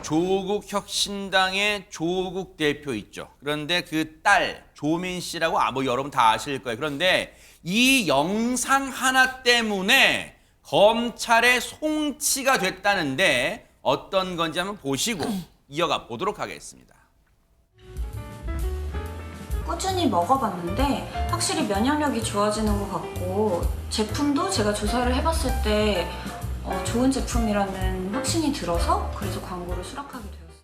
조국 혁신당의 조국 대표 있죠. 그런데 그 딸 조민 씨라고 뭐 여러분 다 아실 거예요. 그런데 이 영상 하나 때문에 검찰에 송치가 됐다는데 어떤 건지 한번 보시고 이어가 보도록 하겠습니다. 꾸준히 먹어봤는데 확실히 면역력이 좋아지는 것 같고 제품도 제가 조사를 해봤을 때 좋은 제품이라는 확신이 들어서 그래서 광고를 수락하게 되었어요.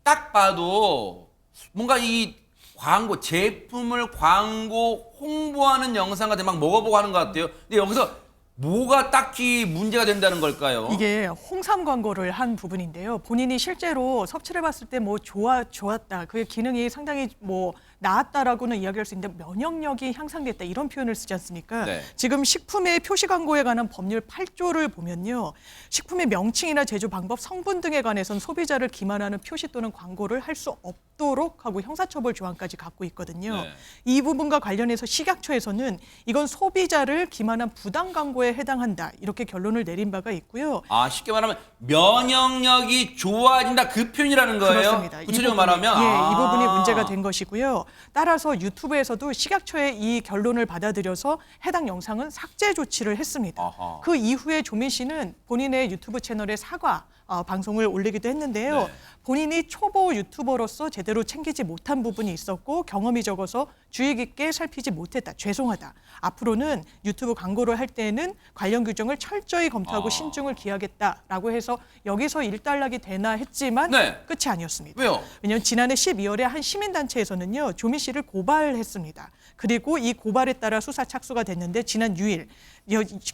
딱 봐도 뭔가 이 광고, 제품을 광고 홍보하는 영상 같은 막 먹어보고 하는 것 같아요. 근데 여기서 뭐가 딱히 문제가 된다는 걸까요? 이게 홍삼 광고를 한 부분인데요. 본인이 실제로 섭취를 해봤을 때 뭐 좋았다. 그 기능이 상당히 뭐 나았다라고는 이야기할 수 있는데 면역력이 향상됐다 이런 표현을 쓰지 않습니까? 네. 지금 식품의 표시 광고에 관한 법률 8조를 보면요. 식품의 명칭이나 제조 방법, 성분 등에 관해서는 소비자를 기만하는 표시 또는 광고를 할 수 없도록 하고 형사처벌 조항까지 갖고 있거든요. 네. 이 부분과 관련해서 식약처에서는 이건 소비자를 기만한 부당 광고에 해당한다. 이렇게 결론을 내린 바가 있고요. 쉽게 말하면 면역력이 좋아진다 그 표현이라는 거예요? 그렇습니다. 구체적으로 말하면? 이 부분이 문제가 된 것이고요. 따라서 유튜브에서도 식약처의 이 결론을 받아들여서 해당 영상은 삭제 조치를 했습니다. 아하. 그 이후에 조민 씨는 본인의 유튜브 채널에 사과 방송을 올리기도 했는데요. 네. 본인이 초보 유튜버로서 제대로 챙기지 못한 부분이 있었고 경험이 적어서 주의 깊게 살피지 못했다. 죄송하다. 앞으로는 유튜브 광고를 할 때에는 관련 규정을 철저히 검토하고 신중을 기하겠다라고 해서 여기서 일단락이 되나 했지만 네. 끝이 아니었습니다. 왜요? 왜냐하면 지난해 12월에 한 시민단체에서는요. 조민 씨를 고발했습니다. 그리고 이 고발에 따라 수사 착수가 됐는데 지난 6일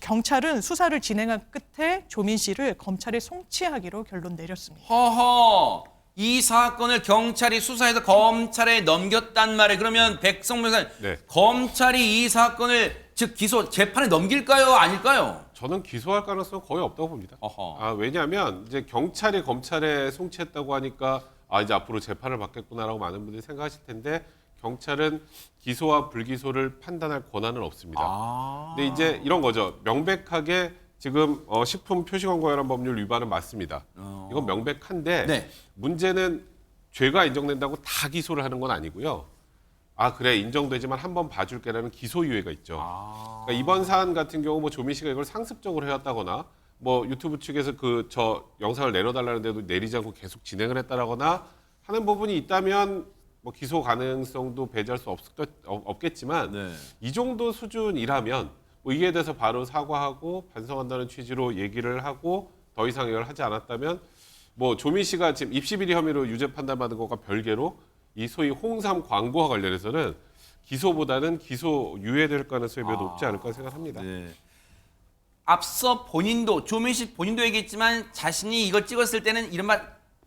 경찰은 수사를 진행한 끝에 조민 씨를 검찰에 송치하기로 결론 내렸습니다. 허허, 이 사건을 경찰이 수사해서 검찰에 넘겼단 말이에요. 그러면 백성문 변호사님, 네. 검찰이 이 사건을 즉 기소 재판에 넘길까요? 아닐까요? 저는 기소할 가능성 거의 없다고 봅니다. 어허. 왜냐하면 이제 경찰이 검찰에 송치했다고 하니까 이제 앞으로 재판을 받겠구나라고 많은 분들이 생각하실 텐데 경찰은 기소와 불기소를 판단할 권한은 없습니다. 근데 이제 이런 거죠. 명백하게 지금 식품 표시광고위반 법률 위반은 맞습니다. 이건 명백한데 네. 문제는 죄가 인정된다고 다 기소를 하는 건 아니고요. 그래 인정되지만 한번 봐줄게라는 기소유예가 있죠. 그러니까 이번 사안 같은 경우 뭐 조민 씨가 이걸 상습적으로 해왔다거나 뭐 유튜브 측에서 저 영상을 내려달라는데도 내리지 않고 계속 진행을 했다라거나 하는 부분이 있다면 뭐 기소 가능성도 배제할 수 없겠지만 네. 이 정도 수준이라면 뭐 이에 대해서 바로 사과하고 반성한다는 취지로 얘기를 하고 더 이상 이걸 하지 않았다면 뭐 조민 씨가 지금 입시비리 혐의로 유죄 판단받은 것과 별개로 이 소위 홍삼 광고와 관련해서는 기소보다는 기소 유예될 가능성이 매우 높지 않을까 생각합니다. 네. 앞서 조민 씨 본인도 얘기했지만 자신이 이걸 찍었을 때는 이른바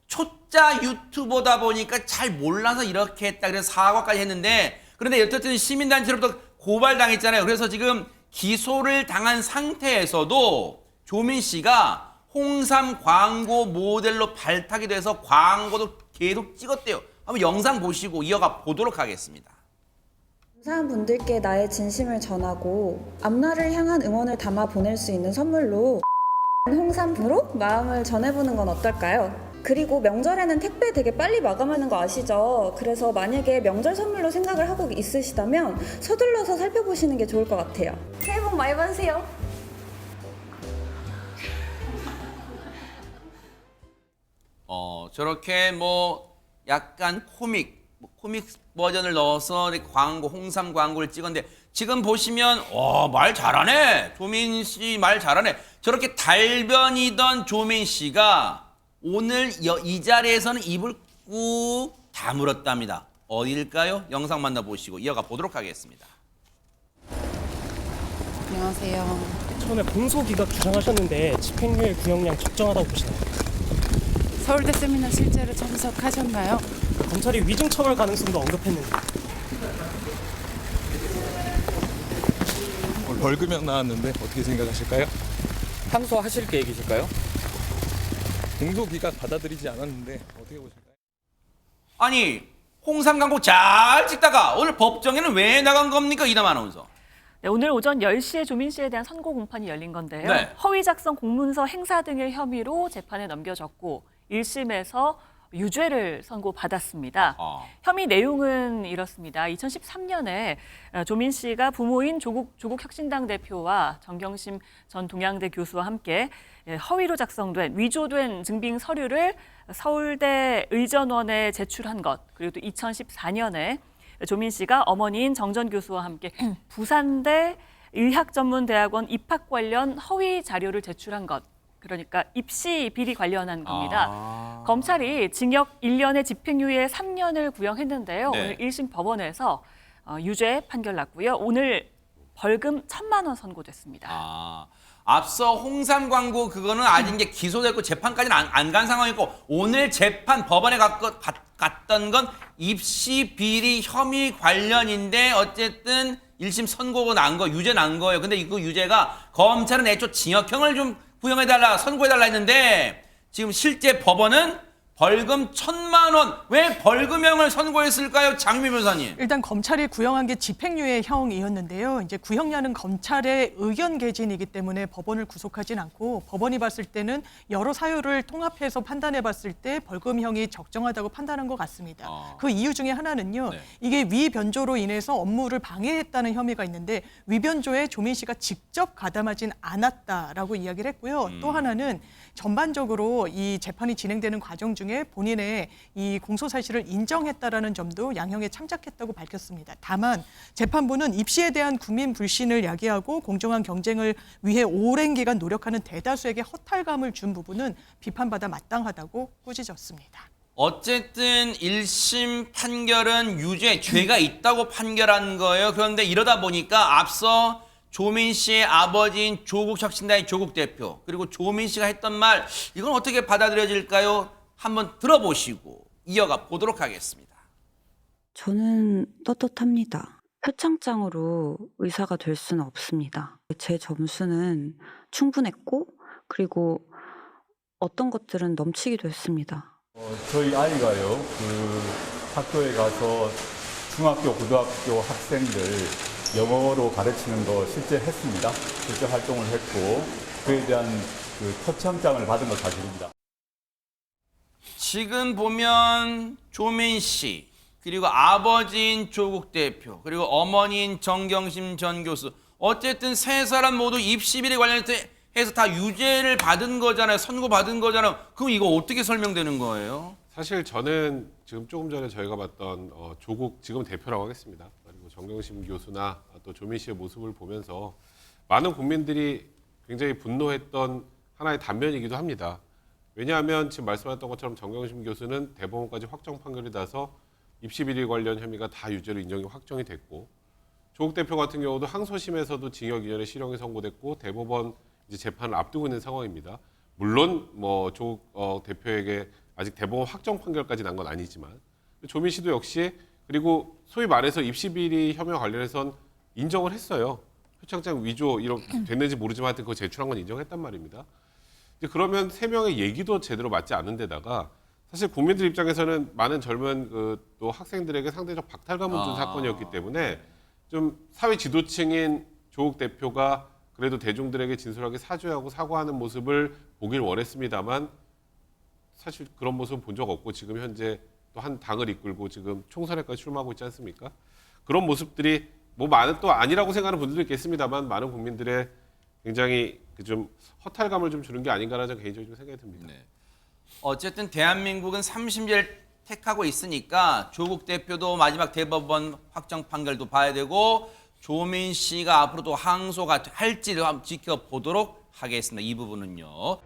초짜 유튜버다 보니까 잘 몰라서 이렇게 했다. 그래서 사과까지 했는데 그런데 어쨌든 시민단체로부터 고발당했잖아요. 그래서 지금 기소를 당한 상태에서도 조민 씨가 홍삼 광고 모델로 발탁이 돼서 광고도 계속 찍었대요. 한번 영상 보시고 이어가 보도록 하겠습니다. 감사한 분들께 나의 진심을 전하고 앞날을 향한 응원을 담아 보낼 수 있는 선물로 홍삼으로 마음을 전해보는 건 어떨까요? 그리고 명절에는 택배 되게 빨리 마감하는 거 아시죠? 그래서 만약에 명절 선물로 생각을 하고 있으시다면 서둘러서 살펴보시는 게 좋을 것 같아요. 새해 복 많이 받으세요. 저렇게 뭐 약간 코믹 버전을 넣어서 홍삼 광고를 찍었는데 지금 보시면 말 잘하네. 조민 씨 말 잘하네. 저렇게 달변이던 조민 씨가 오늘 이 자리에서는 입을 꾹 다물었답니다. 어딜까요? 영상 만나보시고 이어가 보도록 하겠습니다. 안녕하세요. 처음에 공소기각 주장하셨는데 집행유예 구형량 적정하다고 보시나요? 서울대 세미나 실제로 참석하셨나요? 검찰이 위증 처벌 가능성도 언급했는데 오늘 벌금형 나왔는데 어떻게 생각하실까요? 항소하실 계획이실까요? 공소기각 받아들이지 않았는데 어떻게 보실까요? 아니 홍삼 광고 잘 찍다가 오늘 법정에는 왜 나간 겁니까? 이남 아나운서. 네, 오늘 오전 10시에 조민 씨에 대한 선고 공판이 열린 건데요. 네. 허위 작성 공문서 행사 등의 혐의로 재판에 넘겨졌고 1심에서 유죄를 선고받았습니다. 혐의 내용은 이렇습니다. 2013년에 조민 씨가 부모인 조국 혁신당 대표와 정경심 전 동양대 교수와 함께 허위로 작성된 위조된 증빙 서류를 서울대 의전원에 제출한 것, 그리고 또 2014년에 조민 씨가 어머니인 정 전 교수와 함께 부산대 의학전문대학원 입학 관련 허위 자료를 제출한 것, 그러니까 입시 비리 관련한 겁니다. 검찰이 징역 1년에 집행유예 3년을 구형했는데요. 네. 오늘 1심 법원에서 유죄 판결 났고요. 오늘 벌금 1,000만 원 선고됐습니다. 앞서 홍삼 광고 그거는 아직 이제 기소됐고 재판까지는 안 간 상황이고 오늘 재판 법원에 갔던 건 입시 비리 혐의 관련인데 어쨌든 1심 선고가 난 거, 유죄 난 거예요. 근데 그 유죄가 검찰은 애초 징역형을 좀 구형해달라, 선고해달라 했는데 지금 실제 법원은 벌금 1,000만 원. 왜 벌금형을 선고했을까요? 장미 변호사님. 일단 검찰이 구형한 게 집행유예형이었는데요. 이제 구형량은 검찰의 의견 개진이기 때문에 법원을 구속하진 않고 법원이 봤을 때는 여러 사유를 통합해서 판단해 봤을 때 벌금형이 적정하다고 판단한 것 같습니다. 그 이유 중에 하나는요. 네. 이게 위변조로 인해서 업무를 방해했다는 혐의가 있는데 위변조에 조민 씨가 직접 가담하진 않았다라고 이야기를 했고요. 또 하나는 전반적으로 이 재판이 진행되는 과정 중에 본인의 이 공소 사실을 인정했다라는 점도 양형에 참작했다고 밝혔습니다. 다만 재판부는 입시에 대한 국민 불신을 야기하고 공정한 경쟁을 위해 오랜 기간 노력하는 대다수에게 허탈감을 준 부분은 비판받아 마땅하다고 꾸짖었습니다. 어쨌든 1심 판결은 유죄, 죄가 있다고 판결한 거예요. 그런데 이러다 보니까 앞서 조민 씨의 아버지인 조국 혁신당의 조국 대표, 그리고 조민 씨가 했던 말, 이건 어떻게 받아들여질까요? 한번 들어보시고 이어가 보도록 하겠습니다. 저는 떳떳합니다. 표창장으로 의사가 될 수는 없습니다. 제 점수는 충분했고, 그리고 어떤 것들은 넘치기도 했습니다. 저희 아이가요, 학교에 가서 중학교, 고등학교 학생들 영어로 가르치는 거 실제 했습니다. 실제 활동을 했고, 그에 대한 표창장을 받은 건 사실입니다. 지금 보면 조민 씨, 그리고 아버지인 조국 대표, 그리고 어머니인 정경심 전 교수, 어쨌든 세 사람 모두 입시비리 관련해서 다 유죄를 받은 거잖아요. 선고받은 거잖아요. 그럼 이거 어떻게 설명되는 거예요? 사실 저는 지금 조금 전에 저희가 봤던 조국 지금 대표라고 하겠습니다. 그리고 정경심 교수나 또 조민 씨의 모습을 보면서 많은 국민들이 굉장히 분노했던 하나의 단면이기도 합니다. 왜냐하면 지금 말씀하셨던 것처럼 정경심 교수는 대법원까지 확정 판결이 나서 입시 비리 관련 혐의가 다 유죄로 인정이 확정이 됐고, 조국 대표 같은 경우도 항소심에서도 징역 2년의 실형이 선고됐고 대법원 이제 재판을 앞두고 있는 상황입니다. 물론 뭐 조국 대표에게 아직 대법원 확정 판결까지 난 건 아니지만 조민 씨도 역시, 그리고 소위 말해서 입시 비리 혐의와 관련해선 인정을 했어요. 표창장 위조 이런 됐는지 모르지만 하여튼 그거 제출한 건 인정했단 말입니다. 이제 그러면 세 명의 얘기도 제대로 맞지 않은 데다가 사실 국민들 입장에서는 많은 젊은 또 학생들에게 상대적 박탈감을 준 사건이었기 때문에 좀 사회 지도층인 조국 대표가 그래도 대중들에게 진솔하게 사죄하고 사과하는 모습을 보길 원했습니다만 사실 그런 모습은 본 적 없고 지금 현재 또 한 당을 이끌고 지금 총선에까지 출마하고 있지 않습니까? 그런 모습들이 뭐 많은 또 아니라고 생각하는 분들도 있겠습니다만 많은 국민들의 굉장히 좀 허탈감을 좀 주는 게 아닌가라는 개인적인 좀 생각이 듭니다. 네. 어쨌든 대한민국은 3심제를 택하고 있으니까 조국 대표도 마지막 대법원 확정 판결도 봐야 되고 조민 씨가 앞으로도 항소가 할지를 한번 지켜보도록 하겠습니다. 이 부분은요.